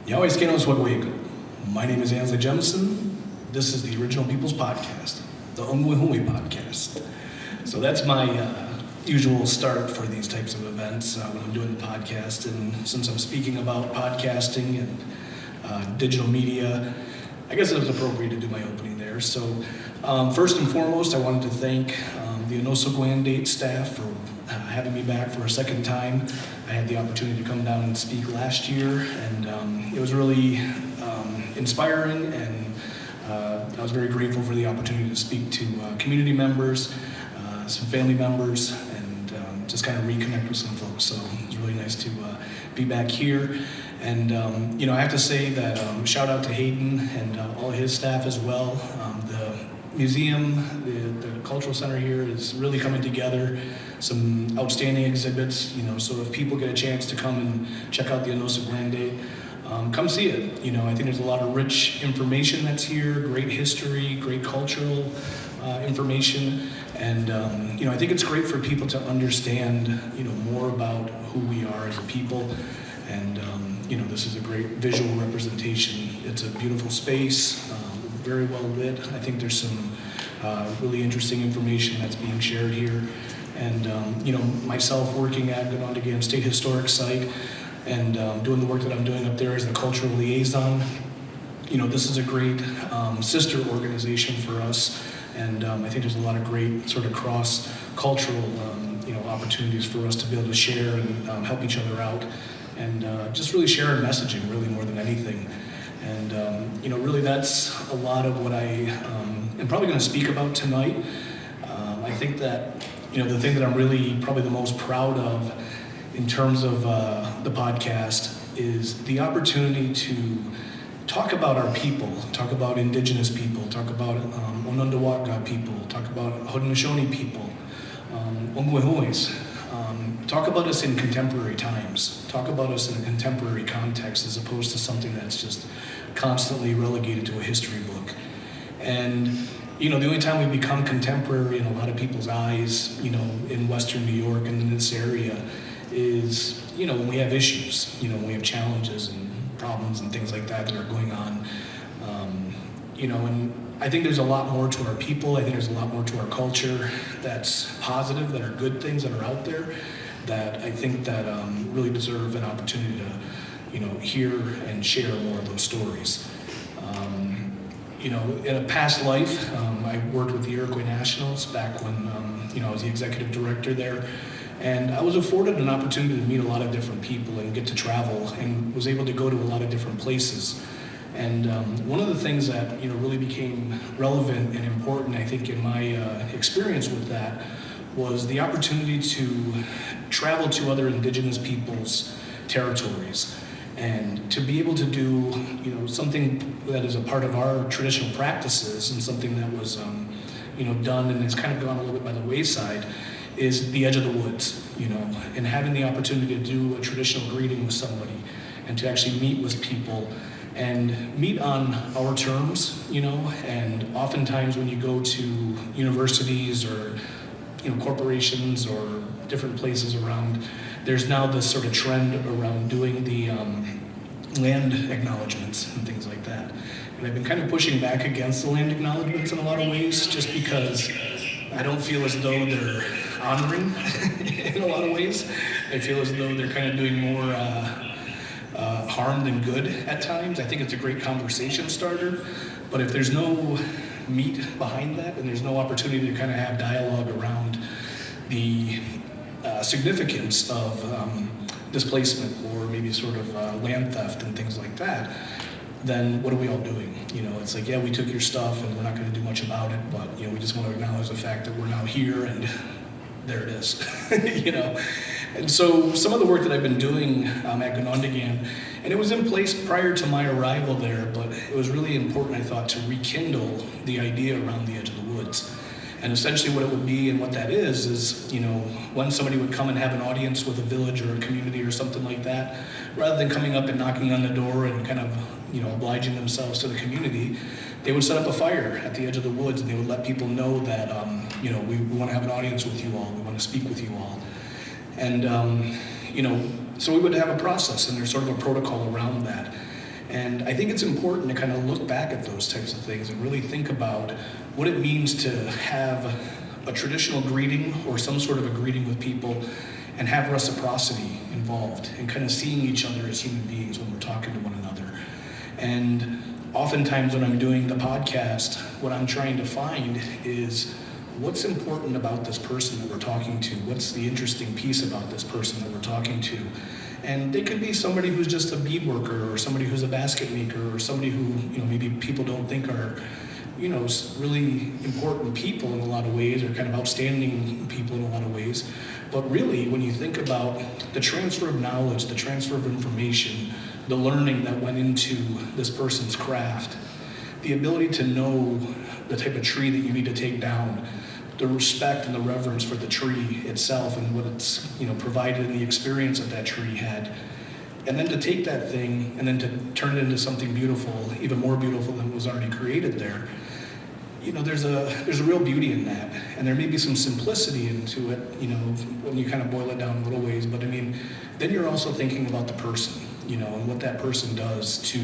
Onöhsagwë. My name is Ansley Jemison. This is the Original People's Podcast, the Onöhsagwë podcast. So that's my usual start for these types of events when I'm doing the podcast. And since I'm speaking about podcasting and digital media, I guess it was appropriate to do my opening there. So first and foremost, I wanted to thank the Onöhsagwë staff for having me back for a second time. I had the opportunity to come down and speak last year, and it was really inspiring, and I was very grateful for the opportunity to speak to community members, some family members, and just kind of reconnect with some folks. So it was really nice to be back here. And I have to say that shout out to Hayden and all his staff as well. The museum, the cultural center here is really coming together. Some outstanding exhibits, so if people get a chance to come and check out the Onöhsagwë, come see it. I think there's a lot of rich information that's here, great history, great cultural information, and I think it's great for people to understand, more about who we are as a people, and this is a great visual representation. It's a beautiful space, very well lit. I think there's some really interesting information that's being shared here. And, myself working at Onöhsagwë State Historic Site and doing the work that I'm doing up there as the cultural liaison, this is a great sister organization for us. And I think there's a lot of great sort of cross-cultural, opportunities for us to be able to share and help each other out. And just really share our messaging, really, more than anything. And, really that's a lot of what I am probably going to speak about tonight. I think that the thing that I'm really probably the most proud of in terms of the podcast is the opportunity to talk about our people, talk about indigenous people, talk about Onöhsagwë people, talk about Haudenosaunee people, Onöhsagwë, talk about us in contemporary times, talk about us in a contemporary context as opposed to something that's just constantly relegated to a history book. And the only time we become contemporary in a lot of people's eyes, in Western New York and in this area is, when we have issues, when we have challenges and problems and things like that are going on. And I think there's a lot more to our people. I think there's a lot more to our culture that's positive, that are good things that are out there that I think that really deserve an opportunity to, hear and share more of those stories. In a past life, I worked with the Iroquois Nationals back when, I was the executive director there. And I was afforded an opportunity to meet a lot of different people and get to travel and was able to go to a lot of different places. And one of the things that, really became relevant and important, I think, in my experience with that was the opportunity to travel to other indigenous people's territories. And to be able to do, something that is a part of our traditional practices and something that was, done and has kind of gone a little bit by the wayside is the edge of the woods, and having the opportunity to do a traditional greeting with somebody and to actually meet with people and meet on our terms, and oftentimes when you go to universities or, corporations or different places around, there's now this sort of trend around doing the land acknowledgements and things like that. And I've been kind of pushing back against the land acknowledgements in a lot of ways, just because I don't feel as though they're honoring in a lot of ways. I feel as though they're kind of doing more harm than good at times. I think it's a great conversation starter, but if there's no meat behind that and there's no opportunity to kind of have dialogue around the significance of displacement or maybe sort of land theft and things like that, then what are we all doing? It's like, yeah, we took your stuff and we're not going to do much about it, but we just want to acknowledge the fact that we're now here and there it is. And so some of the work that I've been doing at Onöhsagwë, and it was in place prior to my arrival there, but it was really important, I thought, to rekindle the idea around the edge of the woods. And essentially what it would be and what that is, when somebody would come and have an audience with a village or a community or something like that, rather than coming up and knocking on the door and kind of, obliging themselves to the community, they would set up a fire at the edge of the woods and they would let people know that, we want to have an audience with you all, we want to speak with you all. And, so we would have a process and there's sort of a protocol around that. And I think it's important to kind of look back at those types of things and really think about what it means to have a traditional greeting or some sort of a greeting with people and have reciprocity involved and kind of seeing each other as human beings when we're talking to one another. And oftentimes when I'm doing the podcast, what I'm trying to find is what's important about this person that we're talking to? What's the interesting piece about this person that we're talking to? And they could be somebody who's just a bead worker or somebody who's a basket maker or somebody who, maybe people don't think are, really important people in a lot of ways or kind of outstanding people in a lot of ways. But really, when you think about the transfer of knowledge, the transfer of information, the learning that went into this person's craft, the ability to know the type of tree that you need to take down, the respect and the reverence for the tree itself and what it's provided in the experience that tree had, and then to take that thing and then to turn it into something beautiful, even more beautiful than was already created there. There's a real beauty in that, and there may be some simplicity into it, when you kind of boil it down in little ways. But then you're also thinking about the person, and what that person does to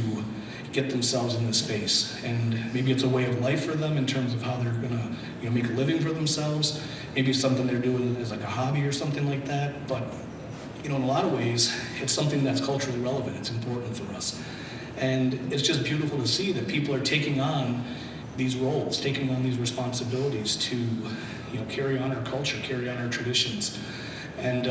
get themselves in this space. And maybe it's a way of life for them in terms of how they're gonna, make a living for themselves. Maybe it's something they're doing as like a hobby or something like that. But, in a lot of ways, it's something that's culturally relevant. It's important for us. And it's just beautiful to see that people are taking on these roles, taking on these responsibilities to, carry on our culture, carry on our traditions. And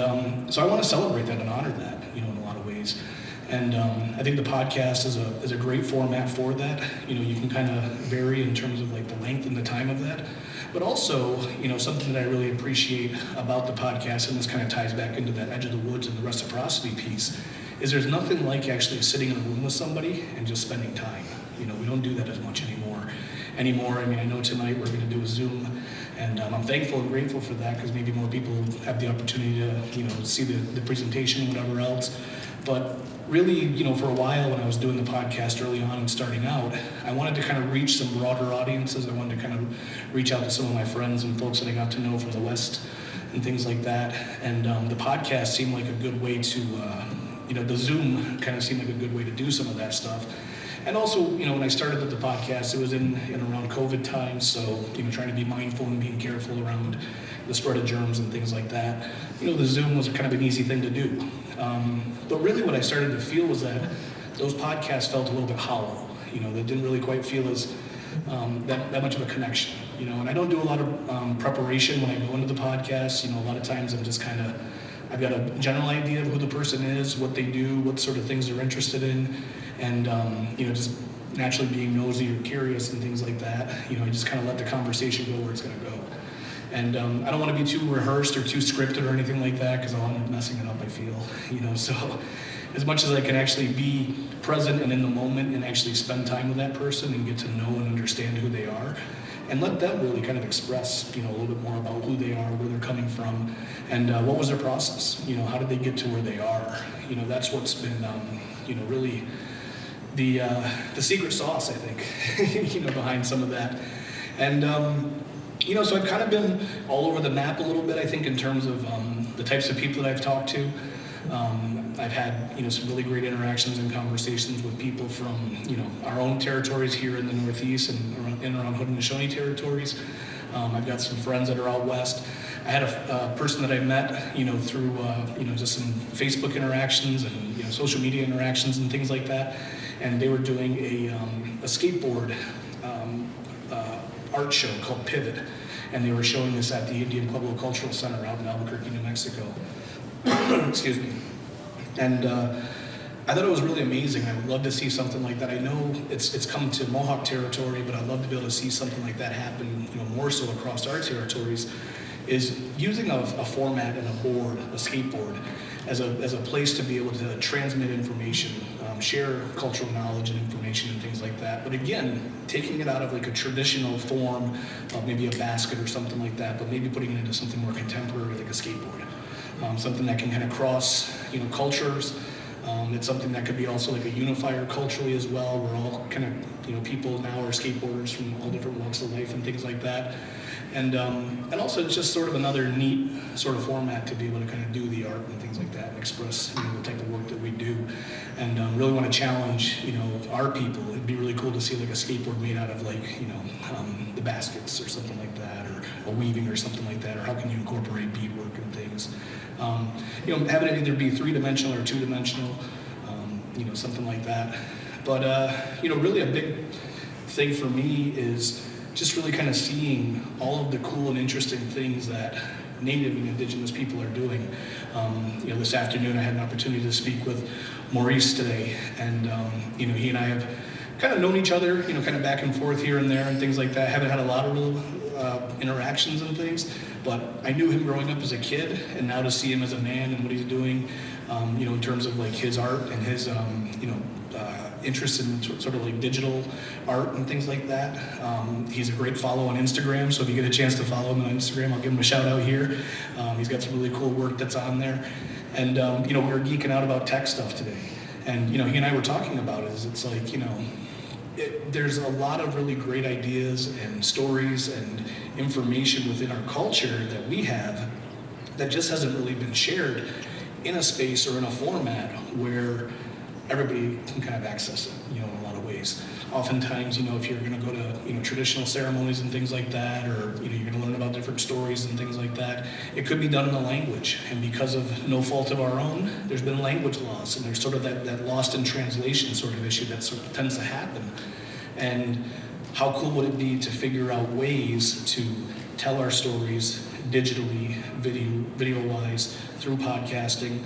so I want to celebrate that and honor that, in a lot of ways. And I think the podcast is a great format for that. You can kind of vary in terms of like the length and the time of that. But also, something that I really appreciate about the podcast, and this kind of ties back into that edge of the woods and the reciprocity piece, is there's nothing like actually sitting in a room with somebody and just spending time. We don't do that as much anymore. I know tonight we're going to do a Zoom, and I'm thankful and grateful for that because maybe more people have the opportunity to, see the presentation and whatever else. But really, for a while when I was doing the podcast early on and starting out, I wanted to kind of reach some broader audiences. I wanted to kind of reach out to some of my friends and folks that I got to know from the West and things like that. And the podcast seemed like a good way to, the Zoom kind of seemed like a good way to do some of that stuff. And also, when I started with the podcast, it was in around COVID times, so, trying to be mindful and being careful around the spread of germs and things like that. The Zoom was kind of an easy thing to do. But really what I started to feel was that those podcasts felt a little bit hollow. They didn't really quite feel as that much of a connection. And I don't do a lot of preparation when I go into the podcast. A lot of times I'm just kind of, I've got a general idea of who the person is, what they do, what sort of things they're interested in, and just naturally being nosy or curious and things like that. I just kind of let the conversation go where it's going to go. And I don't want to be too rehearsed or too scripted or anything like that because I'll end up messing it up, I feel. So as much as I can actually be present and in the moment and actually spend time with that person and get to know and understand who they are, and let them really kind of express, a little bit more about who they are, where they're coming from, and what was their process. How did they get to where they are? That's what's been, really the secret sauce, I think, behind some of that. And so I've kind of been all over the map a little bit, I think, in terms of the types of people that I've talked to. I've had, some really great interactions and conversations with people from, our own territories here in the Northeast and around Haudenosaunee territories. I've got some friends that are out west. I had a person that I met, through, just some Facebook interactions and, social media interactions and things like that. And they were doing a skateboard art show called Pivot. And they were showing this at the Indian Pueblo Cultural Center out in Albuquerque, New Mexico. Excuse me. And I thought it was really amazing. I would love to see something like that. I know it's come to Mohawk territory, but I'd love to be able to see something like that happen, more so across our territories, is using a format and a board, a skateboard, as a place to be able to transmit information, share cultural knowledge and information and things like that. But again, taking it out of like a traditional form of maybe a basket or something like that, but maybe putting it into something more contemporary like a skateboard. Something that can kind of cross, cultures. It's something that could be also like a unifier culturally as well. We're all kind of, people now are skateboarders from all different walks of life and things like that. And also it's just sort of another neat sort of format to be able to kind of do the art and things like that and express the type of work that we do. And really want to challenge our people. It'd be really cool to see like a skateboard made out of like the baskets or something like that, or a weaving or something like that, or how can you incorporate beadwork and things. Having it either be 3-dimensional or 2-dimensional, something like that. But really a big thing for me is just really kind of seeing all of the cool and interesting things that Native and Indigenous people are doing. This afternoon I had an opportunity to speak with Maurice today, and he and I have kind of known each other, kind of back and forth here and there and things like that. Haven't had a lot of real interactions and things, but I knew him growing up as a kid, and now to see him as a man and what he's doing, in terms of like his art and his, interest in sort of like digital art and things like that. He's a great follow on Instagram, so if you get a chance to follow him on Instagram, I'll give him a shout out here. He's got some really cool work that's on there. And, we were geeking out about tech stuff today. And, he and I were talking about it, it's like, there's a lot of really great ideas and stories and information within our culture that we have that just hasn't really been shared in a space or in a format where everybody can kind of access it, in a lot of ways. Oftentimes, if you're going to go to, traditional ceremonies and things like that, or, you're going to learn about different stories and things like that, it could be done in a language. And because of no fault of our own, there's been language loss, and there's sort of that lost in translation sort of issue that sort of tends to happen. And how cool would it be to figure out ways to tell our stories digitally, video-wise, through podcasting,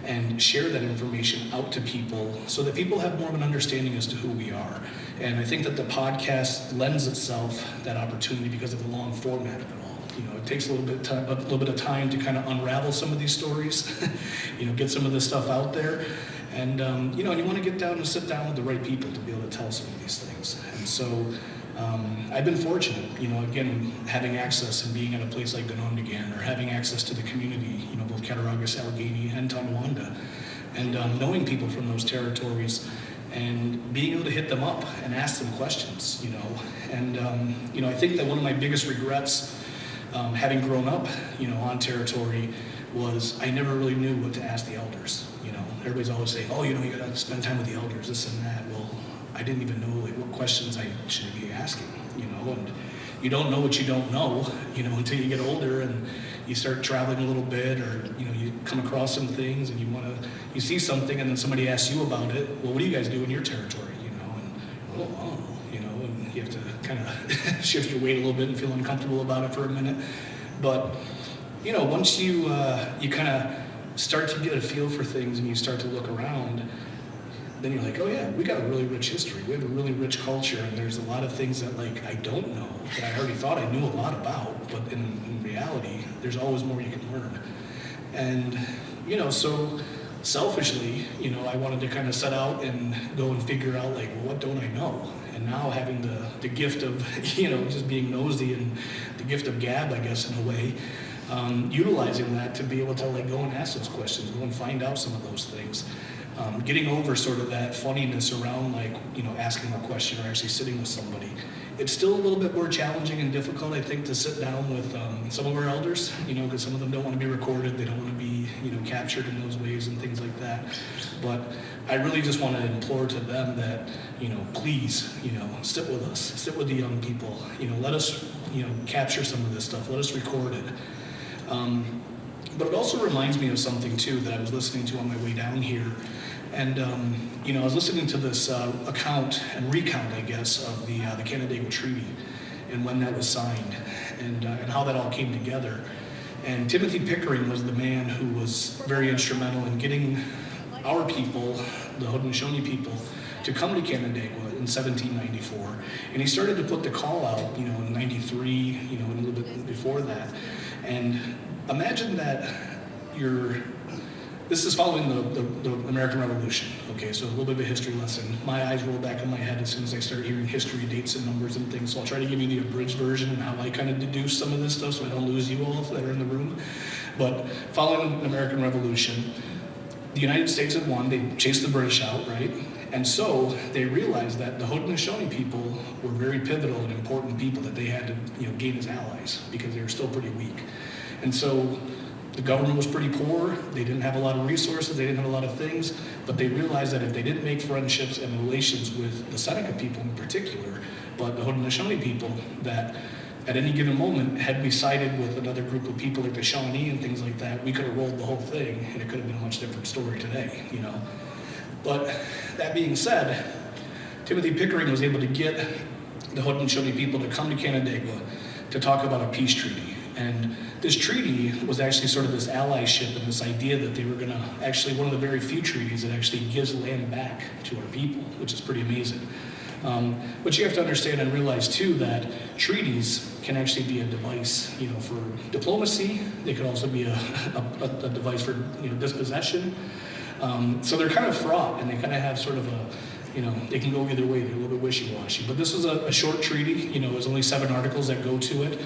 and share that information out to people so that people have more of an understanding as to who we are. And I think that the podcast lends itself that opportunity because of the long format of it all. It takes a little bit of time to kind of unravel some of these stories, get some of this stuff out there. And, you want to get down and sit down with the right people to be able to tell some of these things. And so I've been fortunate, again, having access and being at a place like Onöhsagwë, or having access to the community, both Cattaraugus, Allegheny, and Tonawanda, and knowing people from those territories and being able to hit them up and ask them questions, And, I think that one of my biggest regrets, having grown up, on territory, was I never really knew what to ask the elders. Everybody's always saying, oh, you gotta spend time with the elders, this and that. Well, I didn't even know what questions I should be asking, and you don't know what you don't know, until you get older and you start traveling a little bit, or, you come across some things and you see something and then somebody asks you about it. Well, what do you guys do in your territory, and, and you have to kind of shift your weight a little bit and feel uncomfortable about it for a minute. But, once you kind of start to get a feel for things and you start to look around, then you're like, oh yeah, we got a really rich history. We have a really rich culture, and there's a lot of things that like I don't know that I already thought I knew a lot about, but in reality, there's always more you can learn. And so selfishly, I wanted to kind of set out and go and figure out like, well, what don't I know? And now having the gift of just being nosy and the gift of gab, I guess, in a way. Utilizing that to be able to like go and ask those questions, go and find out some of those things. Getting over sort of that funniness around like, asking a question or actually sitting with somebody. It's still a little bit more challenging and difficult, I think, to sit down with some of our elders, because some of them don't want to be recorded, they don't want to be, captured in those ways and things like that. But I really just want to implore to them that, please, sit with us, sit with the young people, let us, capture some of this stuff, let us record it. But it also reminds me of something too that I was listening to on my way down here. And, I was listening to this account and recount, I guess, of the Canandaigua Treaty and when that was signed and how that all came together. And Timothy Pickering was the man who was very instrumental in getting our people, the Haudenosaunee people, to come to Canandaigua in 1794. And he started to put the call out, in 93, and a little bit before that. And imagine that this is following the American Revolution, okay, so a little bit of a history lesson. My eyes roll back in my head as soon as I start hearing history, dates, and numbers and things, so I'll try to give you the abridged version and how I kind of deduce some of this stuff so I don't lose you all that are in the room. But following the American Revolution, the United States had won, they chased the British out, right? And so they realized that the Haudenosaunee people were very pivotal and important people that they had to gain as allies because they were still pretty weak. And so the government was pretty poor, they didn't have a lot of resources, they didn't have a lot of things, but they realized that if they didn't make friendships and relations with the Seneca people in particular, but the Haudenosaunee people, that at any given moment, had we sided with another group of people like the Shawnee and things like that, we could have rolled the whole thing and it could have been a much different story today, But that being said, Timothy Pickering was able to get the Haudenosaunee people to come to Canandaigua to talk about a peace treaty. And this treaty was actually sort of this allyship and this idea that they were going to actually one of the very few treaties that actually gives land back to our people, which is pretty amazing. But you have to understand and realize too that treaties can actually be a device, for diplomacy. They could also be a device for dispossession. So they're kind of fraught, and they kind of have sort of they can go either way. They're a little bit wishy-washy. But this was a short treaty. It was only 7 articles that go to it.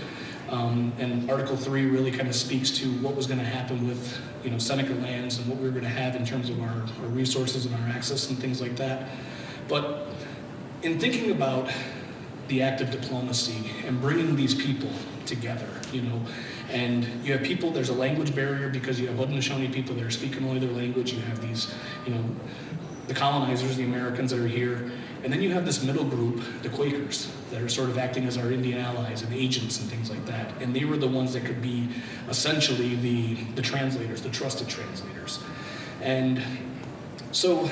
And Article 3 really kind of speaks to what was going to happen with, Seneca lands and what we were going to have in terms of our resources and our access and things like that. But in thinking about the act of diplomacy and bringing these people together, and you have people, there's a language barrier because you have Haudenosaunee people that are speaking only their language. You have these, the colonizers, the Americans that are here. And then you have this middle group, the Quakers, that are sort of acting as our Indian allies and agents and things like that. And they were the ones that could be essentially the translators, the trusted translators. And so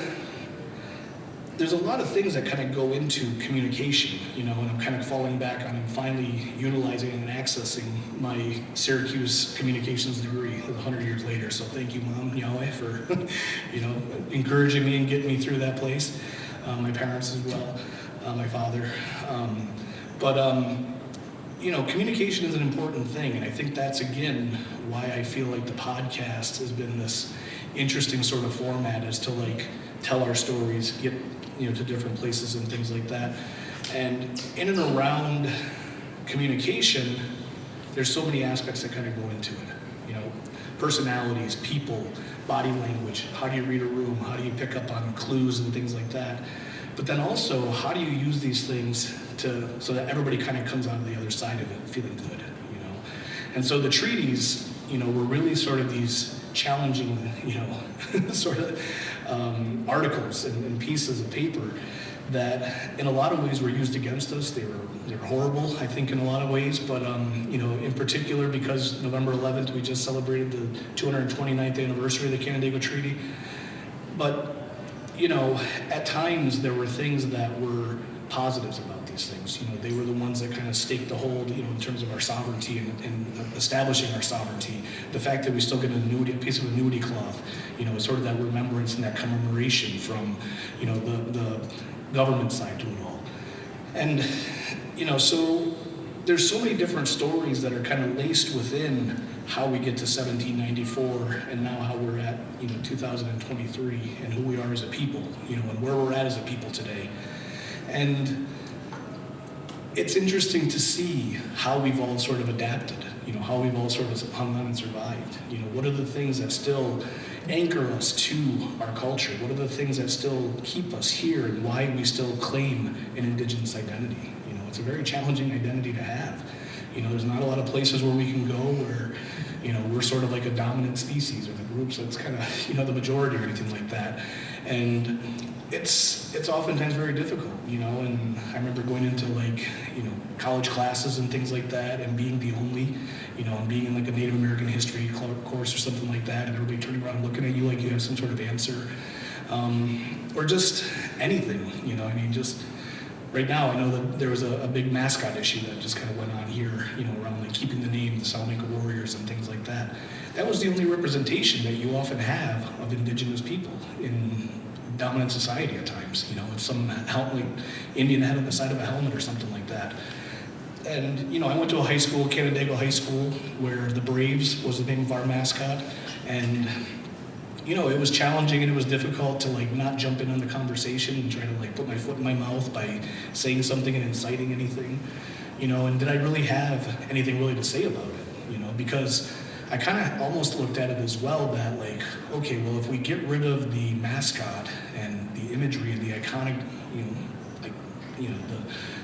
there's a lot of things that kind of go into communication, and I'm kind of falling back on and finally utilizing and accessing my Syracuse communications degree 100 years later. So thank you, Mom, Yahweh, for, encouraging me and getting me through that place. My parents as well, my father. Communication is an important thing, and I think that's, again, why I feel like the podcast has been this interesting sort of format, is to, tell our stories, get, to different places and things like that. And in and around communication, there's so many aspects that kind of go into it. Personalities, people, body language, how do you read a room, how do you pick up on clues and things like that. But then also, how do you use these things so that everybody kind of comes out of the other side of it feeling good, And so the treaties, were really sort of these challenging, sort of articles and pieces of paper that in a lot of ways were used against us. They were horrible, I think, in a lot of ways, but in particular because November 11th, we just celebrated the 229th anniversary of the Canandaigua Treaty. But, at times there were things that were positives about these things. They were the ones that kind of staked the hold, in terms of our sovereignty and establishing our sovereignty. The fact that we still get a piece of annuity cloth, sort of that remembrance and that commemoration from, the government side to it all. And, so there's so many different stories that are kind of laced within how we get to 1794 and now how we're at, 2023 and who we are as a people, and where we're at as a people today. And it's interesting to see how we've all sort of adapted, how we've all sort of hung on and survived. What are the things that still anchor us to our culture? What are the things that still keep us here and why we still claim an indigenous identity? It's a very challenging identity to have. There's not a lot of places where we can go where, we're sort of like a dominant species or the groups that's kind of, the majority or anything like that. And it's oftentimes very difficult, and I remember going into college classes and things like that and being the only, and being in a Native American history course or something like that, and everybody turning around looking at you like you have some sort of answer, or just anything, just right now I know that there was a big mascot issue that just kind of went on here, around keeping the name, the Salamanca Warriors and things like that. That was the only representation that you often have of indigenous people in dominant society at times. It's some Indian head on the side of a helmet or something like that. And, I went to a high school, Canandaigua High School, where the Braves was the name of our mascot. And, it was challenging and it was difficult to not jump in on the conversation and try to put my foot in my mouth by saying something and inciting anything, and did I really have anything really to say about it, because I kind of almost looked at it as well that okay, well, if we get rid of the mascot and the imagery and the iconic, like,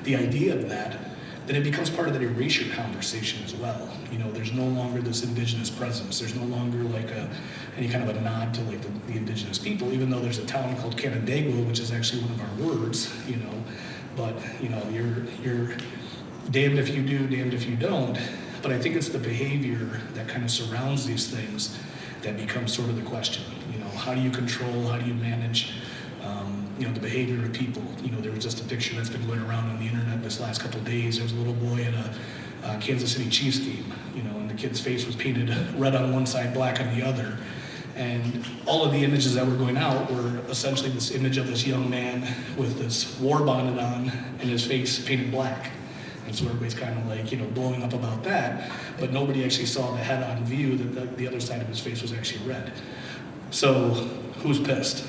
the idea of that, then it becomes part of that erasure conversation as well. There's no longer this indigenous presence. There's no longer like any kind of a nod to like the indigenous people, even though there's a town called Onöhsagwë, which is actually one of our words, but you're damned if you do, damned if you don't. But I think it's the behavior that kind of surrounds these things that becomes sort of the question. How do you control, how do you manage the behavior of people? There was just a picture that's been going around on the internet this last couple of days. There was a little boy at a Kansas City Chiefs game, and the kid's face was painted red on one side, black on the other. And all of the images that were going out were essentially this image of this young man with this war bonnet on and his face painted black. And so everybody's kind of like, blowing up about that, but nobody actually saw the head-on view that the other side of his face was actually red. So who's pissed?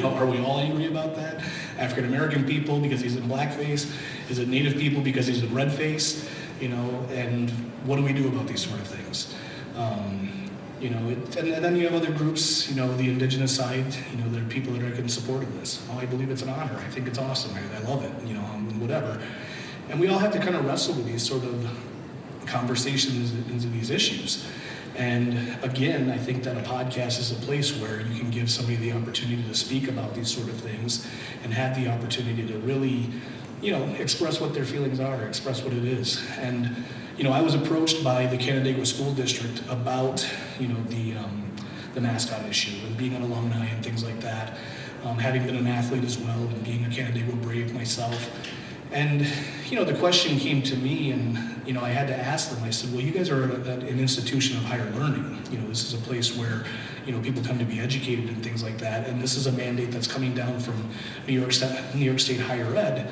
Are we all angry about that? African American people because he's in blackface? Is it Native people because he's in red face? And what do we do about these sort of things? And then you have other groups, the indigenous side, there are people that are in support of this. I believe it's an honor. I think it's awesome. I love it, whatever. And we all have to kind of wrestle with these sort of conversations into these issues. And again, I think that a podcast is a place where you can give somebody the opportunity to speak about these sort of things and have the opportunity to really, express what their feelings are, express what it is. And, I was approached by the Onöhsagwë School District about, the mascot issue and being an alumni and things like that, having been an athlete as well and being a Onöhsagwë Brave myself. And, the question came to me and, I had to ask them. I said, well, you guys are an institution of higher learning. This is a place where, people come to be educated and things like that. And this is a mandate that's coming down from New York State higher ed.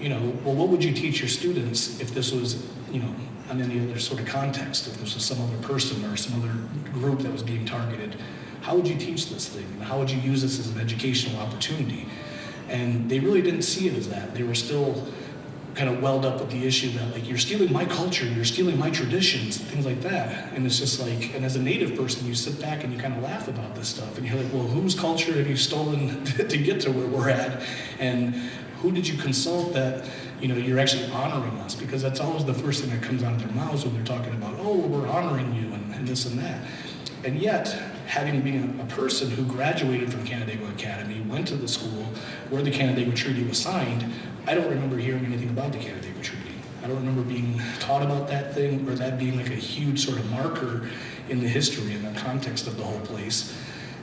Well, what would you teach your students if this was, on any other sort of context, if this was some other person or some other group that was being targeted? How would you teach this thing? And how would you use this as an educational opportunity? And they really didn't see it as that. They were still kind of welled up with the issue that, like, you're stealing my culture, you're stealing my traditions, things like that. And it's just like, and as a Native person, you sit back and you kind of laugh about this stuff. And you're like, well, whose culture have you stolen to get to where we're at? And who did you consult that, you're actually honoring us? Because that's always the first thing that comes out of their mouths when they're talking about, oh, we're honoring you and this and that. And yet, having been a person who graduated from Onöhsagwë Academy, went to the school where the Onöhsagwë Treaty was signed, I don't remember hearing anything about the Onöhsagwë Treaty. I don't remember being taught about that thing or that being like a huge sort of marker in the history and the context of the whole place.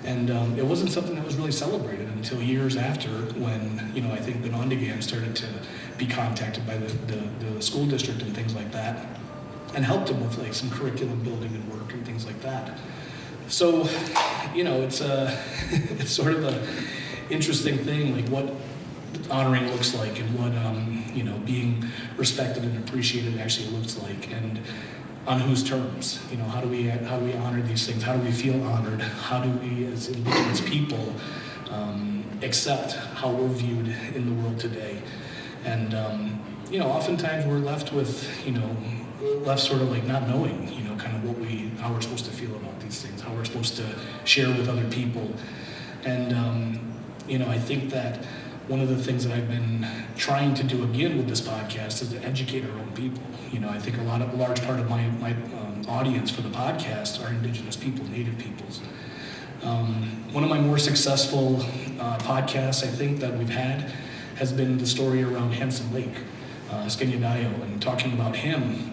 And it wasn't something that was really celebrated until years after when, I think the Onöhsagwë started to be contacted by the school district and things like that and helped them with like some curriculum building and work and things like that. So, it's sort of a interesting thing, like what honoring looks like and what, being respected and appreciated actually looks like, and on whose terms. How do we honor these things? How do we feel honored? How do we, as indigenous people, accept how we're viewed in the world today? And, oftentimes we're left with, left sort of like not knowing, kind of how we're supposed to feel about these things, how we're supposed to share with other people. And, I think that one of the things that I've been trying to do again with this podcast is to educate our own people. I think a large part of my audience for the podcast are indigenous people, Native peoples. One of my more successful podcasts, I think, that we've had has been the story around Handsome Lake, Skenyadayo, and talking about him.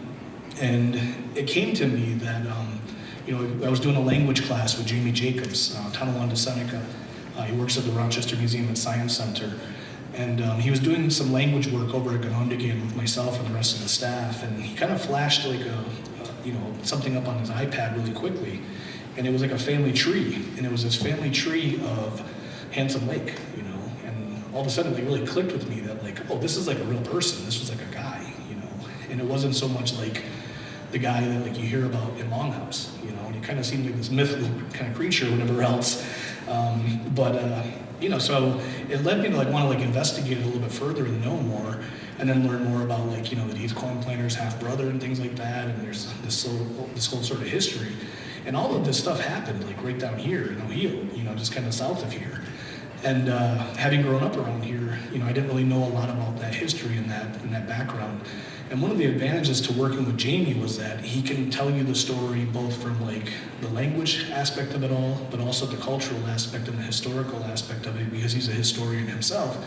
And it came to me that, I was doing a language class with Jamie Jacobs, Tonawanda Seneca. He works at the Rochester Museum and Science Center. And he was doing some language work over at Onöhsagwë with myself and the rest of the staff. And he kind of flashed like something up on his iPad really quickly. And it was like a family tree. And it was this family tree of Handsome Lake, And all of a sudden it really clicked with me that like, oh, this is like a real person. This was like a guy, And it wasn't so much like the guy that like you hear about in Longhouse, And he kind of seemed like this mythical kind of creature or whatever else. So it led me to like want to like investigate it a little bit further and know more, and then learn more about like that he's Corn Planter's half brother and things like that, and there's this whole sort of history, and all of this stuff happened like right down here in Ohio, just kind of south of here, And having grown up around here, I didn't really know a lot about that history and that background. And one of the advantages to working with Jamie was that he can tell you the story both from like the language aspect of it all, but also the cultural aspect and the historical aspect of it, because he's a historian himself.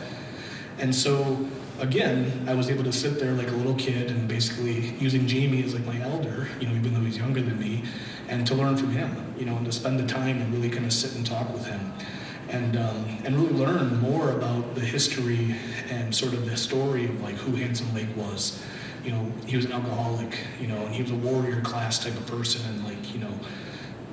And so, again, I was able to sit there like a little kid and basically using Jamie as like my elder, even though he's younger than me, and to learn from him, and to spend the time and really kind of sit and talk with him. And really learn more about the history and sort of the story of like who Handsome Lake was. He was an alcoholic, and he was a warrior class type of person, and like,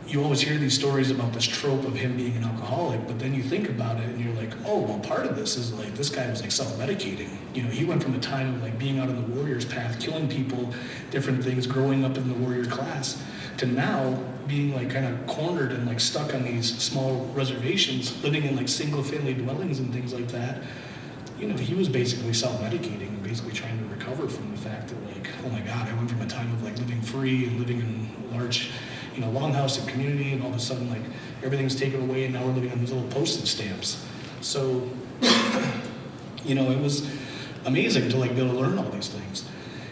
you always hear these stories about this trope of him being an alcoholic, but then you think about it and you're like, oh, well, part of this is like, this guy was like self-medicating. He went from a time of like being out on the warrior's path, killing people, different things, growing up in the warrior class, to now being like kind of cornered and like stuck on these small reservations, living in like single family dwellings and things like that. He was basically self-medicating and basically trying to recover from the fact that like, oh my God, I went from a time of like living free and living in a large, longhouse and community, and all of a sudden like everything's taken away and now we're living on these little postage stamps. So, it was amazing to like be able to learn all these things.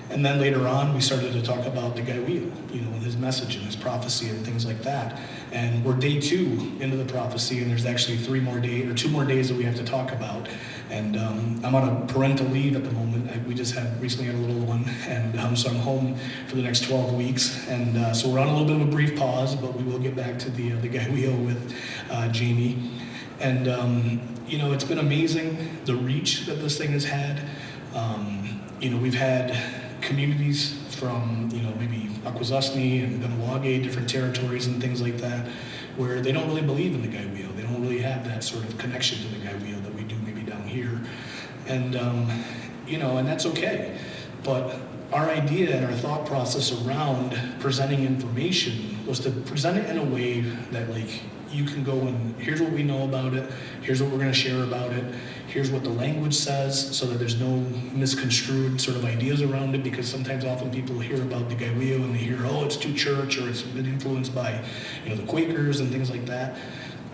And then later on, we started to talk about the Gaiweo, and his message and his prophecy and things like that. And we're day 2 into the prophecy, and there's actually 2 more days that we have to talk about. And I'm on a parental leave at the moment. We just recently had a little one, and so I'm home for the next 12 weeks. And so we're on a little bit of a brief pause, but we will get back to the Gaiweo with Jamie. And it's been amazing the reach that this thing has had. We've had communities from, maybe Akwesasne and Benuage, different territories and things like that, where they don't really believe in the Gaiweo. They don't really have that sort of connection to the Gaiweo that we do maybe down here. And, and that's okay. But our idea and our thought process around presenting information was to present it in a way that like, you can go and here's what we know about it, here's what we're going to share about it, here's what the language says, so that there's no misconstrued sort of ideas around it, because sometimes often people hear about the Gaiweo and they hear, oh, it's too church, or it's been influenced by, the Quakers and things like that.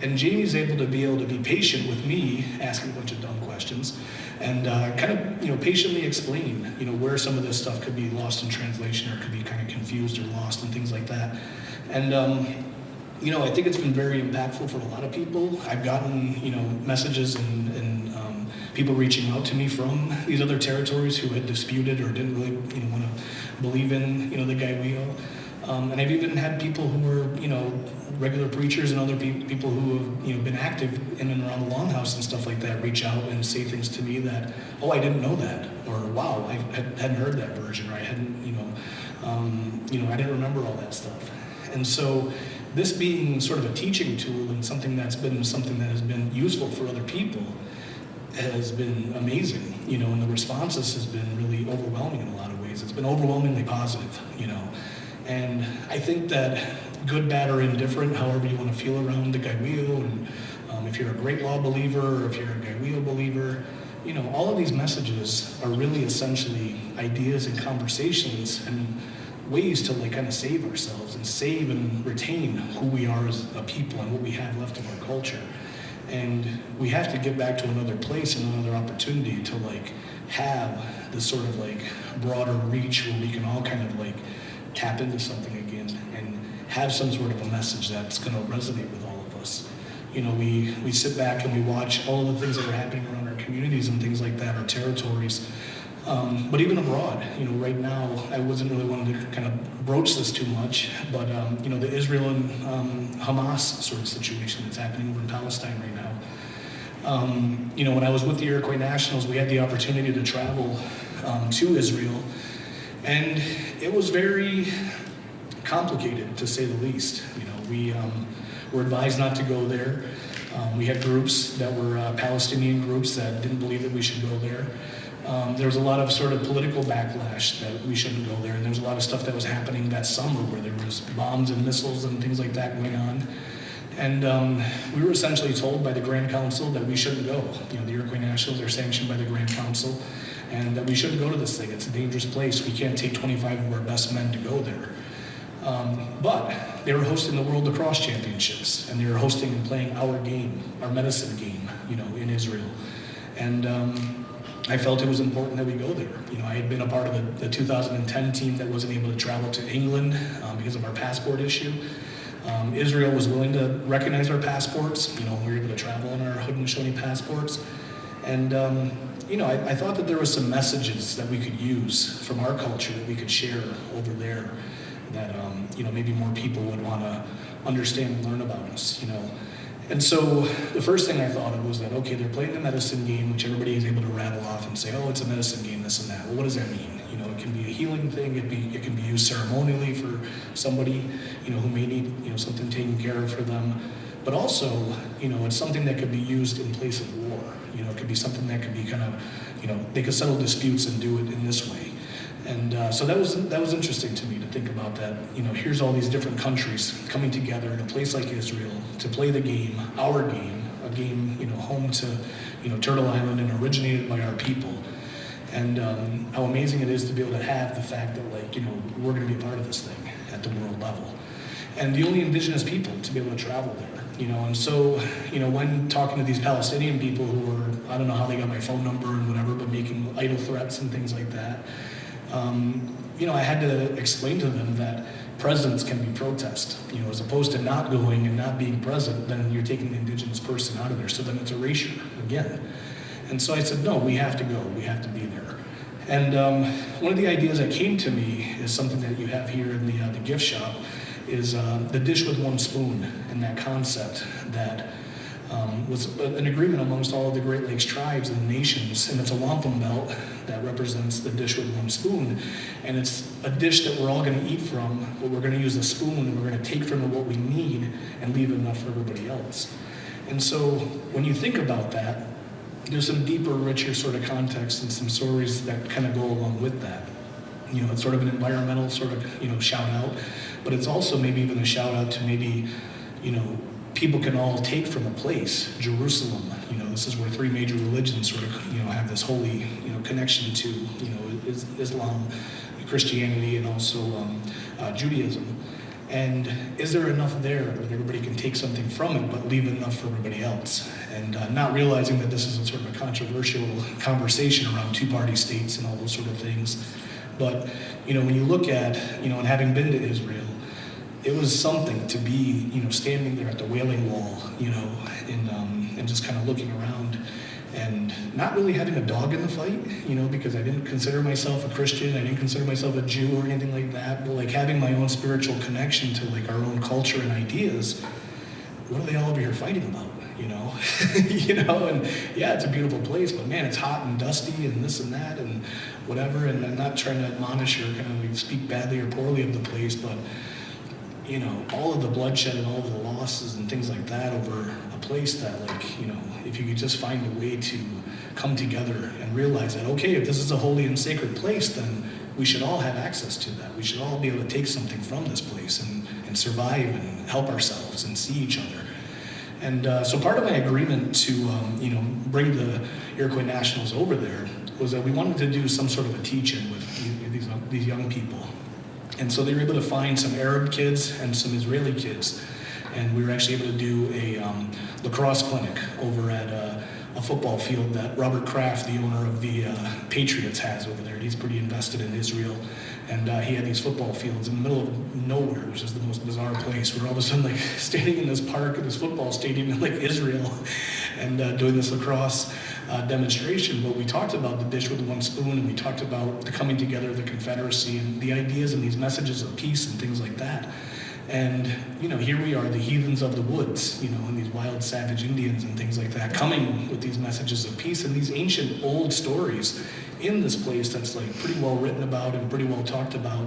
And Jamie's able to be patient with me, asking a bunch of dumb questions, and kind of, patiently explain, where some of this stuff could be lost in translation or could be kind of confused or lost and things like that. And, I think it's been very impactful for a lot of people. I've gotten, messages and people reaching out to me from these other territories who had disputed or didn't really, want to believe in, the Gaiweo. And I've even had people who were, regular preachers and other people who have, been active in and around the Longhouse and stuff like that reach out and say things to me that, oh, I didn't know that, or wow, I hadn't heard that version, or I hadn't, I didn't remember all that stuff. And so this being sort of a teaching tool and something that has been useful for other people has been amazing, and the responses has been really overwhelming in a lot of ways. It's been overwhelmingly positive, and I think that good, bad, or indifferent, however you want to feel around the Gaiweo, and if you're a Great Law believer, or if you're a Gaiweo believer, all of these messages are really essentially ideas and conversations and ways to like kind of save ourselves and save and retain who we are as a people and what we have left of our culture. And we have to get back to another place and another opportunity to like have this sort of like broader reach where we can all kind of like tap into something again and have some sort of a message that's going to resonate with all of us. We sit back and we watch all of the things that are happening around our communities and things like that, our territories. But even abroad, right now, I wasn't really wanting to kind of broach this too much, but, the Israel and Hamas sort of situation that's happening over in Palestine right now. When I was with the Iroquois Nationals, we had the opportunity to travel to Israel, and it was very complicated, to say the least. We were advised not to go there. We had groups that were Palestinian groups that didn't believe that we should go there. There was a lot of sort of political backlash that we shouldn't go there, and there was a lot of stuff that was happening that summer where there was bombs and missiles and things like that going on. And we were essentially told by the Grand Council that we shouldn't go. The Iroquois Nationals are sanctioned by the Grand Council, and that we shouldn't go to this thing. It's a dangerous place. We can't take 25 of our best men to go there. But they were hosting the World Lacrosse Championships, and they were hosting and playing our game, our medicine game, in Israel. And I felt it was important that we go there. I had been a part of the 2010 team that wasn't able to travel to England because of our passport issue. Israel was willing to recognize our passports. We were able to travel on our Haudenosaunee passports. And, I thought that there were some messages that we could use from our culture that we could share over there that, maybe more people would want to understand and learn about us, And so the first thing I thought of was that, okay, they're playing a medicine game, which everybody is able to rattle off and say, oh, it's a medicine game, this and that. Well, what does that mean? It can be a healing thing. It can be used ceremonially for somebody, who may need, something taken care of for them. But also, it's something that could be used in place of war. It could be something that could be kind of, they could settle disputes and do it in this way. And so that was interesting to me to think about that. Here's all these different countries coming together in a place like Israel to play the game, our game, a game, home to, Turtle Island and originated by our people. And how amazing it is to be able to have the fact that, we're going to be a part of this thing at the world level. And the only indigenous people to be able to travel there. And so, when talking to these Palestinian people who were, I don't know how they got my phone number and whatever, but making idle threats and things like that, I had to explain to them that presence can be protest. As opposed to not going and not being present, then you're taking the indigenous person out of there. So then it's erasure again. And so I said, no, we have to go. We have to be there. And one of the ideas that came to me is something that you have here in the gift shop, is the dish with one spoon, and that concept that was an agreement amongst all of the Great Lakes tribes and the nations, and it's a wampum belt that represents the dish with one spoon, and it's a dish that we're all going to eat from, but we're going to use a spoon, and we're going to take from it what we need and leave enough for everybody else. And so when you think about that, there's some deeper, richer sort of context and some stories that kind of go along with that. It's sort of an environmental sort of, shout out, but it's also maybe even a shout out to maybe, people can all take from a place, Jerusalem. This is where three major religions sort of, have this holy, connection to, Islam, Christianity, and also Judaism. And is there enough there that everybody can take something from it, but leave enough for everybody else? And not realizing that this is a sort of a controversial conversation around two-party states and all those sort of things. But, when you look at, and having been to Israel, it was something to be, standing there at the Wailing Wall, and just kind of looking around and not really having a dog in the fight, because I didn't consider myself a Christian, I didn't consider myself a Jew or anything like that, but having my own spiritual connection to our own culture and ideas. What are they all over here fighting about, and yeah, it's a beautiful place, but man, it's hot and dusty and this and that and whatever, and I'm not trying to admonish or kind of speak badly or poorly of the place, but all of the bloodshed and all of the losses and things like that over a place that, if you could just find a way to come together and realize that, okay, if this is a holy and sacred place, then we should all have access to that. We should all be able to take something from this place and survive and help ourselves and see each other. And so part of my agreement to, bring the Iroquois Nationals over there was that we wanted to do some sort of a teach-in with these young people. And so they were able to find some Arab kids and some Israeli kids. And we were actually able to do a lacrosse clinic over at a football field that Robert Kraft, the owner of the Patriots, has over there. He's pretty invested in Israel. And he had these football fields in the middle of nowhere, which is the most bizarre place. We're all of a sudden standing in this park at this football stadium in Israel and doing this lacrosse demonstration. But we talked about the dish with one spoon, and we talked about the coming together of the Confederacy and the ideas and these messages of peace and things like that. And, here we are, the heathens of the woods, and these wild savage Indians and things like that, coming with these messages of peace and these ancient old stories in this place that's pretty well written about and pretty well talked about,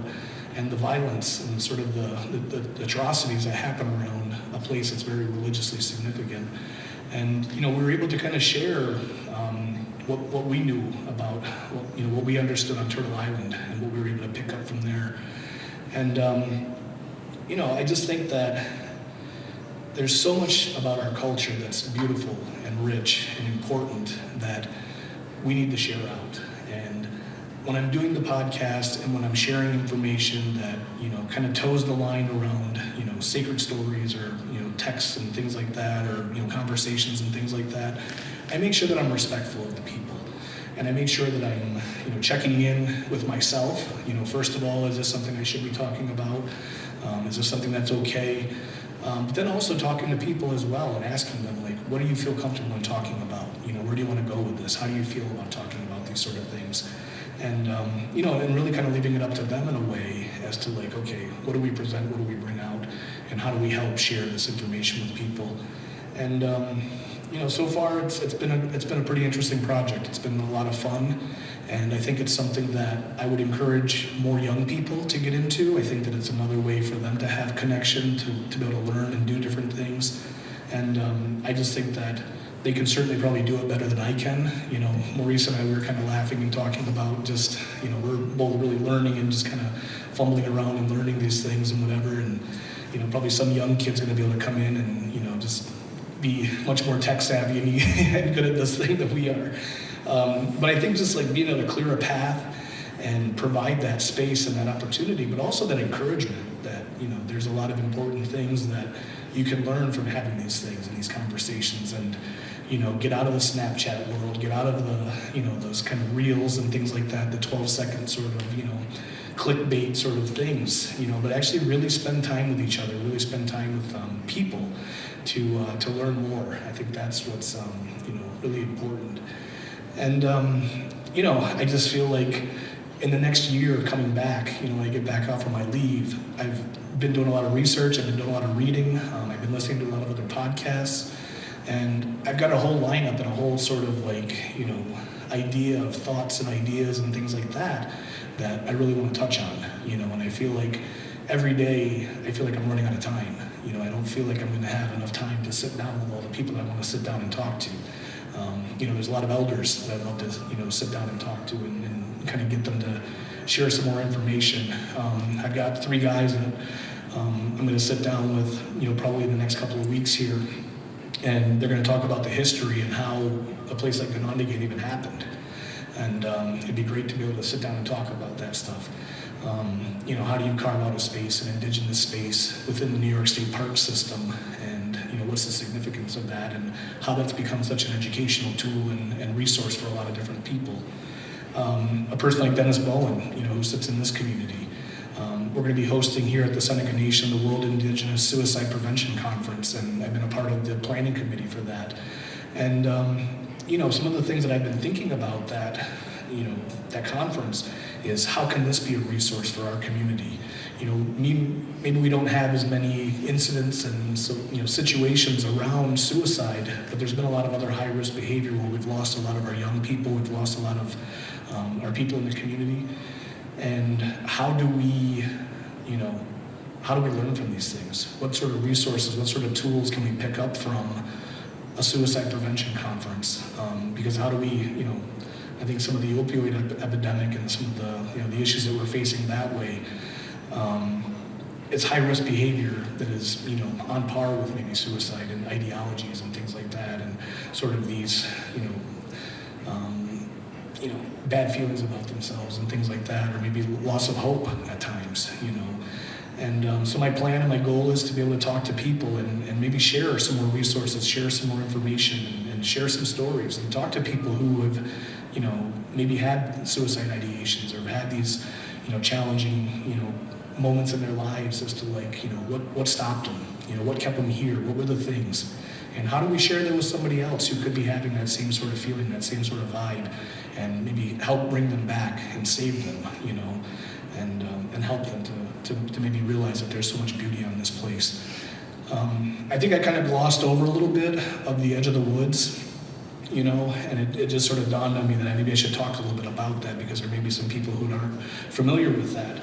and the violence and sort of the atrocities that happen around a place that's very religiously significant. And, we were able to kind of share what we knew about, what we understood on Turtle Island and what we were able to pick up from there. And, I just think that there's so much about our culture that's beautiful and rich and important that we need to share out. And when I'm doing the podcast and when I'm sharing information that, kind of toes the line around, sacred stories or, texts and things like that, or, conversations and things like that, I make sure that I'm respectful of the people. And I make sure that I'm, checking in with myself. First of all, is this something I should be talking about? Is this something that's okay? But then also talking to people as well and asking them, like, what do you feel comfortable in talking about? Where do you want to go with this? How do you feel about talking about these sort of things? And, and really kind of leaving it up to them in a way as to like, okay, what do we present? What do we bring out? And how do we help share this information with people? And, so far it's been a pretty interesting project. It's been a lot of fun. And I think it's something that I would encourage more young people to get into. I think that it's another way for them to have connection, to be able to learn and do different things. And I just think that they can certainly probably do it better than I can. Maurice and I, we were kind of laughing and talking about just, we're both really learning and just kind of fumbling around and learning these things and whatever. And, probably some young kid's going to be able to come in and, just be much more tech savvy and good at this thing than we are. But I think just like being able to clear a path and provide that space and that opportunity, but also that encouragement that, there's a lot of important things that you can learn from having these things and these conversations and, get out of the Snapchat world, get out of the, those kind of reels and things like that, the 12-second sort of, clickbait sort of things, but actually really spend time with each other, really spend time with people to learn more. I think that's what's, really important. And, I just feel like in the next year coming back, I get back off of my leave, I've been doing a lot of research, I've been doing a lot of reading, I've been listening to a lot of other podcasts, and I've got a whole lineup and a whole sort of like, idea of thoughts and ideas and things like that I really want to touch on, and I feel like every day, I feel like I'm running out of time. I don't feel like I'm going to have enough time to sit down with all the people I want to sit down and talk to. There's a lot of elders that I'd love to, sit down and talk to and kind of get them to share some more information. I've got 3 guys that I'm going to sit down with, probably in the next couple of weeks here, and they're going to talk about the history and how a place like Onöhsagwë even happened. And it'd be great to be able to sit down and talk about that stuff. How do you carve out a space, an indigenous space within the New York State park system, and what's the significance of that, and how that's become such an educational tool and resource for a lot of different people. A person like Dennis Bowen, who sits in this community. We're going to be hosting here at the Seneca Nation the World Indigenous Suicide Prevention Conference, and I've been a part of the planning committee for that. And some of the things that I've been thinking about that conference is how can this be a resource for our community? Maybe we don't have as many incidents and situations around suicide, but there's been a lot of other high-risk behavior where we've lost a lot of our young people, we've lost a lot of our people in the community. And how do we learn from these things? What sort of resources, what sort of tools can we pick up from a suicide prevention conference? Because how do we, I think some of the opioid epidemic and some of the issues that we're facing that way, it's high-risk behavior that is, on par with maybe suicide and ideologies and things like that, and sort of these, bad feelings about themselves and things like that, or maybe loss of hope at times, And so my plan and my goal is to be able to talk to people and maybe share some more resources, share some more information, and share some stories, and talk to people who have, maybe had suicide ideations or had these, challenging, moments in their lives as to like, what stopped them, what kept them here, what were the things, and how do we share that with somebody else who could be having that same sort of feeling, that same sort of vibe, and maybe help bring them back and save them, and help them to maybe realize that there's so much beauty on this place. I think I kind of glossed over a little bit of the edge of the woods, and it just sort of dawned on me that maybe I should talk a little bit about that because there may be some people who aren't familiar with that.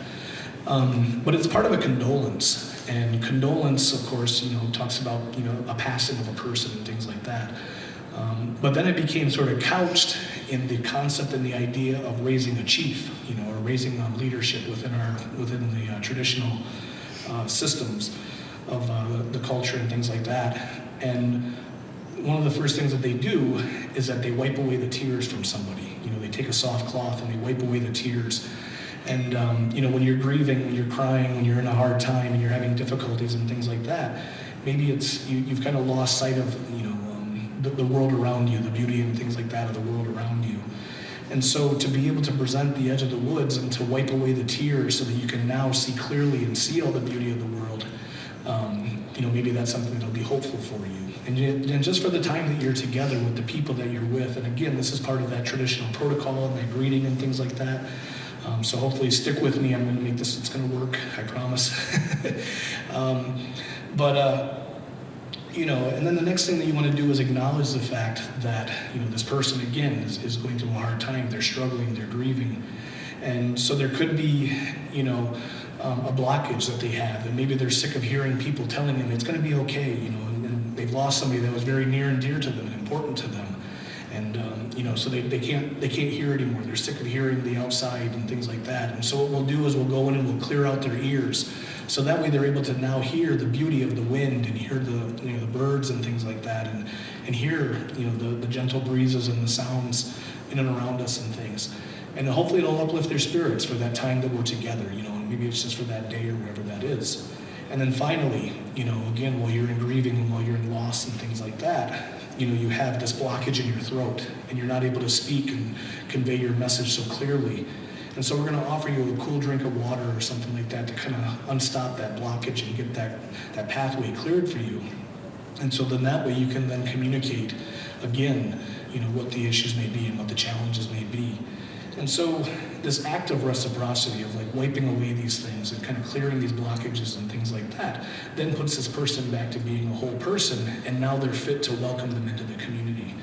But it's part of a condolence, and condolence, of course, talks about, a passing of a person and things like that. But then it became sort of couched in the concept and the idea of raising a chief, or raising leadership within the traditional systems of the culture and things like that. And one of the first things that they do is that they wipe away the tears from somebody. They take a soft cloth and they wipe away the tears. And when you're grieving, when you're crying, when you're in a hard time and you're having difficulties and things like that, maybe it's you've kind of lost sight of the world around you, the beauty and things like that of the world around you. And so to be able to present the edge of the woods and to wipe away the tears so that you can now see clearly and see all the beauty of the world, maybe that's something that'll be hopeful for you. And just for the time that you're together with the people that you're with, and again, this is part of that traditional protocol and that greeting and things like that. So hopefully stick with me. I'm going to make this, it's going to work, I promise. And then the next thing that you want to do is acknowledge the fact that, this person, again, is going through a hard time. They're struggling, they're grieving. And so there could be, a blockage that they have, and maybe they're sick of hearing people telling them it's going to be okay, and they've lost somebody that was very near and dear to them and important to them. And, so they can't hear anymore. They're sick of hearing the outside and things like that. And so what we'll do is we'll go in and we'll clear out their ears. So that way they're able to now hear the beauty of the wind and hear the birds and things like that, and hear the gentle breezes and the sounds in and around us and things. And hopefully it'll uplift their spirits for that time that we're together, and maybe it's just for that day or whatever that is. And then finally, again, while you're in grieving and while you're in loss and things like that, you have this blockage in your throat and you're not able to speak and convey your message so clearly. And so we're going to offer you a cool drink of water or something like that to kind of unstop that blockage and get that pathway cleared for you. And so then that way you can then communicate again, what the issues may be and what the challenges may be. And so this act of reciprocity, of like wiping away these things and kind of clearing these blockages and things like that, then puts this person back to being a whole person, and now they're fit to welcome them into the community.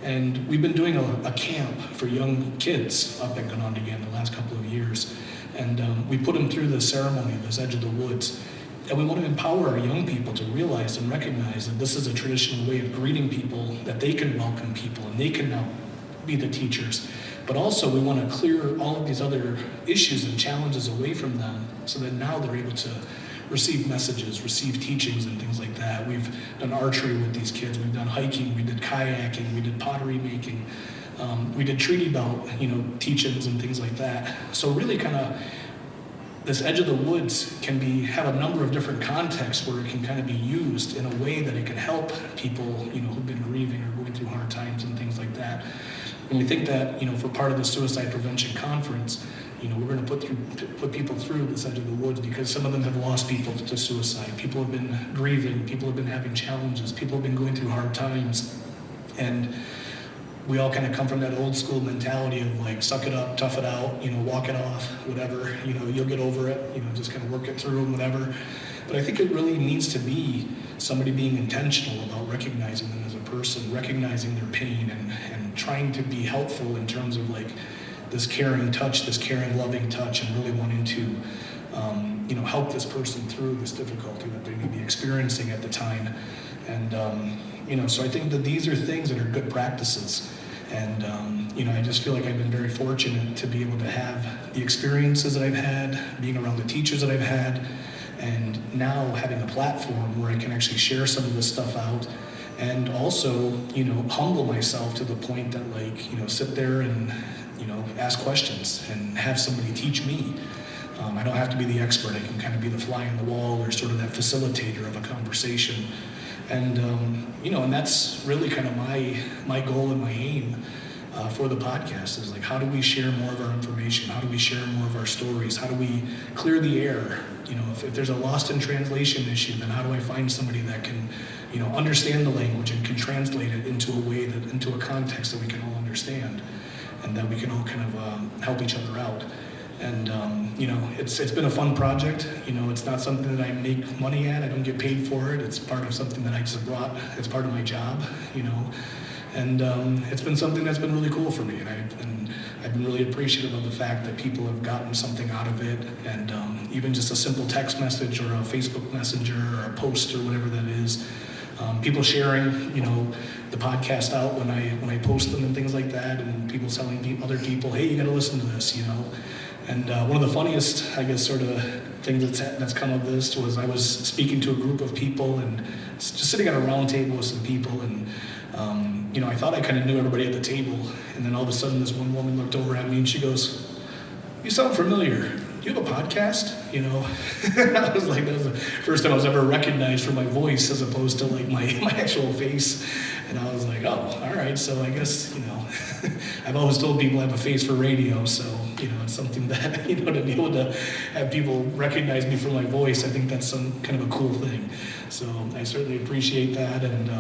And we've been doing a camp for young kids up at Onöhsagwë the last couple of years. And we put them through the ceremony of this Edge of the Woods. And we want to empower our young people to realize and recognize that this is a traditional way of greeting people, that they can welcome people and they can now be the teachers. But also we want to clear all of these other issues and challenges away from them so that now they're able to receive messages, receive teachings and things like that. We've done archery with these kids, we've done hiking, we did kayaking, we did pottery making, we did treaty belt, teach-ins and things like that. So really kind of this Edge of the Woods can have a number of different contexts where it can kind of be used in a way that it can help people, who've been grieving or going through hard times and things like that. And we think that, for part of the suicide prevention conference, we're going to put people through this Edge of the Woods because some of them have lost people to suicide. People have been grieving. People have been having challenges. People have been going through hard times. And we all kind of come from that old school mentality of like, suck it up, tough it out, walk it off, whatever, you'll get over it, just kind of work it through and whatever. But I think it really needs to be somebody being intentional about recognizing them as a person, recognizing their pain and trying to be helpful in terms of like this caring touch, this caring, loving touch, and really wanting to, help this person through this difficulty that they may be experiencing at the time. And, so I think that these are things that are good practices. And, I just feel like I've been very fortunate to be able to have the experiences that I've had, being around the teachers that I've had, and now having a platform where I can actually share some of this stuff out. And also, humble myself to the point that sit there and, ask questions and have somebody teach me. I don't have to be the expert. I can kind of be the fly on the wall or sort of that facilitator of a conversation. And, and that's really kind of my goal and my aim for the podcast is like, how do we share more of our information? How do we share more of our stories? How do we clear the air? If there's a lost in translation issue, then how do I find somebody that can, understand the language and can translate it into a way into a context that we can all understand and that we can all kind of help each other out. And, it's been a fun project. It's not something that I make money at. I don't get paid for it. It's part of something that I just brought as part of my job, And it's been something that's been really cool for me. And I've been really appreciative of the fact that people have gotten something out of it. And even just a simple text message or a Facebook Messenger or a post or whatever that is. People sharing, the podcast out when I post them and things like that. And people telling other people, hey, you got to listen to this, And one of the funniest, I guess, sort of things that's come of this was I was speaking to a group of people and just sitting at a round table with some people, and I thought I kind of knew everybody at the table, and then all of a sudden this one woman looked over at me and she goes, "You sound familiar. do you have a podcast? I was like, that was the first time I was ever recognized for my voice as opposed to like my actual face. And I was like, oh, all right. So I guess, I've always told people I have a face for radio. So, it's something that, to be able to have people recognize me for my voice, I think that's some kind of a cool thing. So I certainly appreciate that. And,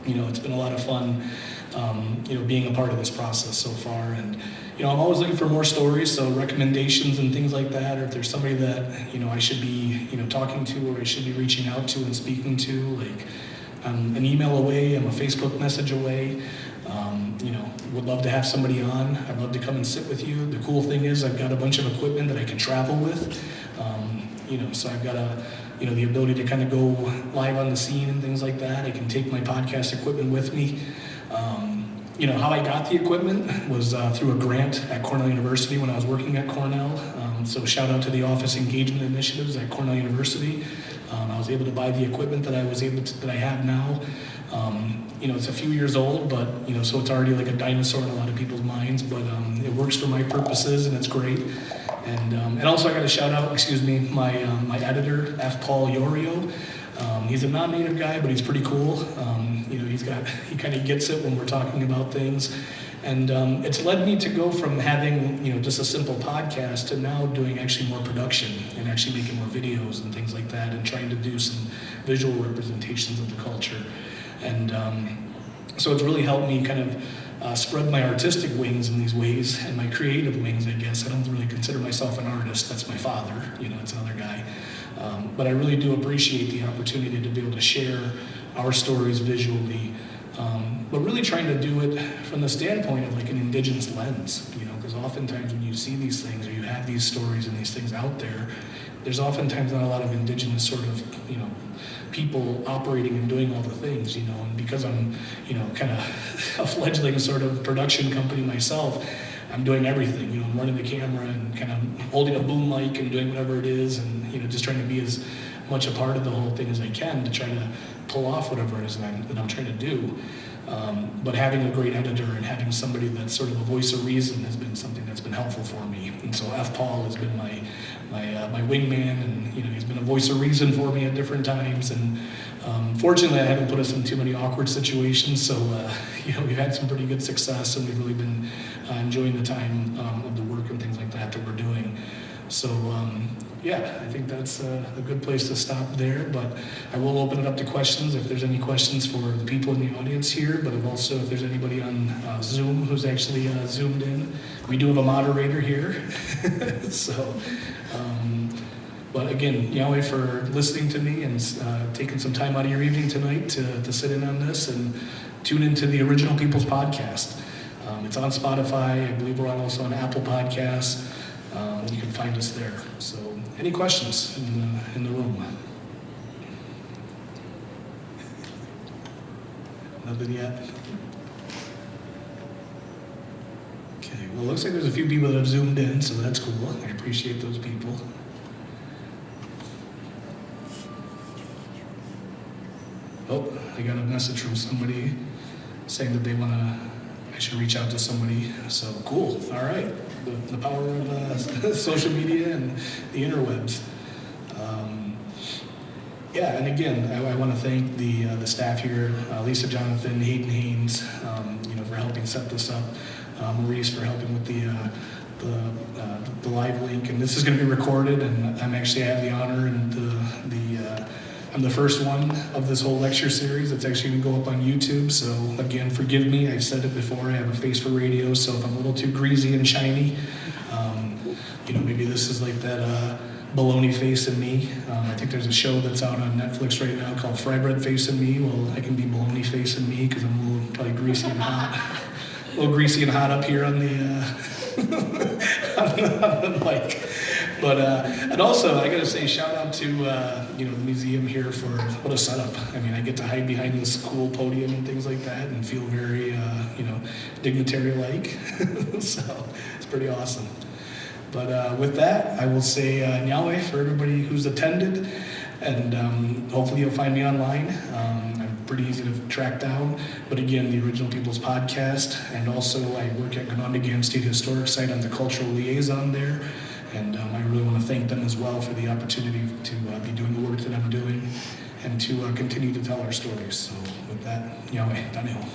it's been a lot of fun, being a part of this process so far. And, I'm always looking for more stories, so recommendations and things like that, or if there's somebody that, I should be, talking to or I should be reaching out to and speaking to, like I'm an email away, I'm a Facebook message away. Would love to have somebody on. I'd love to come and sit with you. The cool thing is I've got a bunch of equipment that I can travel with. So I've got the ability to kind of go live on the scene and things like that. I can take my podcast equipment with me. How I got the equipment was through a grant at Cornell University when I was working at Cornell. So shout out to the Office Engagement Initiatives at Cornell University. I was able to buy the equipment that I have now. It's a few years old, but so it's already like a dinosaur in a lot of people's minds. But it works for my purposes, and it's great. And also I got to shout out, my editor, F. Paul Yorio. He's a non-native guy, but he's pretty cool. He kind of gets it when we're talking about things. And it's led me to go from having, just a simple podcast to now doing actually more production and actually making more videos and things like that and trying to do some visual representations of the culture. And so it's really helped me kind of spread my artistic wings in these ways and my creative wings, I guess. I don't really consider myself an artist. That's my father, it's another guy. But I really do appreciate the opportunity to be able to share our stories visually, but really trying to do it from the standpoint of like an indigenous lens, because oftentimes when you see these things or you have these stories and these things out there, there's oftentimes not a lot of indigenous sort of, people operating and doing all the things, and because I'm, kind of a fledgling sort of production company myself, I'm doing everything, I'm running the camera and kind of holding a boom mic and doing whatever it is and, just trying to be as much a part of the whole thing as I can to try to pull off whatever it is that I'm trying to do. But having a great editor and having somebody that's sort of a voice of reason has been something that's been helpful for me. And so F. Paul has been my wingman, and he's been a voice of reason for me at different times. And fortunately, I haven't put us in too many awkward situations. So we've had some pretty good success, and we've really been enjoying the time of the work and things like that we're doing. So I think that's a good place to stop there, but I will open it up to questions if there's any questions for the people in the audience here, but also if there's anybody on Zoom who's actually zoomed in. We do have a moderator here. So, but again, Yahweh, for listening to me and taking some time out of your evening tonight to sit in on this and tune into the Original People's Podcast. It's on Spotify. I believe we're also on Apple Podcasts. You can find us there. So, any questions in the room? Nothing yet? Okay, well, it looks like there's a few people that have zoomed in, so that's cool. I appreciate those people. Oh, I got a message from somebody saying that I should reach out to somebody. So, cool. All right. The power of social media and the interwebs. And again, I want to thank the staff here, Lisa, Jonathan, Hayden Haynes, for helping set this up. Maurice for helping with the live link, and this is going to be recorded. And I have the honor and I'm the first one of this whole lecture series. It's actually going to go up on YouTube. So again, forgive me. I've said it before. I have a face for radio. So if I'm a little too greasy and shiny, maybe this is like that baloney face in me. I think there's a show that's out on Netflix right now called Fry Bread Face in Me. Well, I can be baloney face in me because I'm a little probably greasy and hot. A little greasy and hot up here on the on the mic. But and also, I got to say, shout out to the museum here for what a setup. I mean, I get to hide behind this cool podium and things like that, and feel very dignitary-like. So it's pretty awesome. But with that, I will say Nyahweh for everybody who's attended, and hopefully you'll find me online. I'm pretty easy to track down. But again, the Original People's Podcast, and also I work at Ganondagan State Historic Site. I'm the cultural liaison there. And I really want to thank them as well for the opportunity to be doing the work that I'm doing and to continue to tell our stories. So with that, Yahweh, Daniel.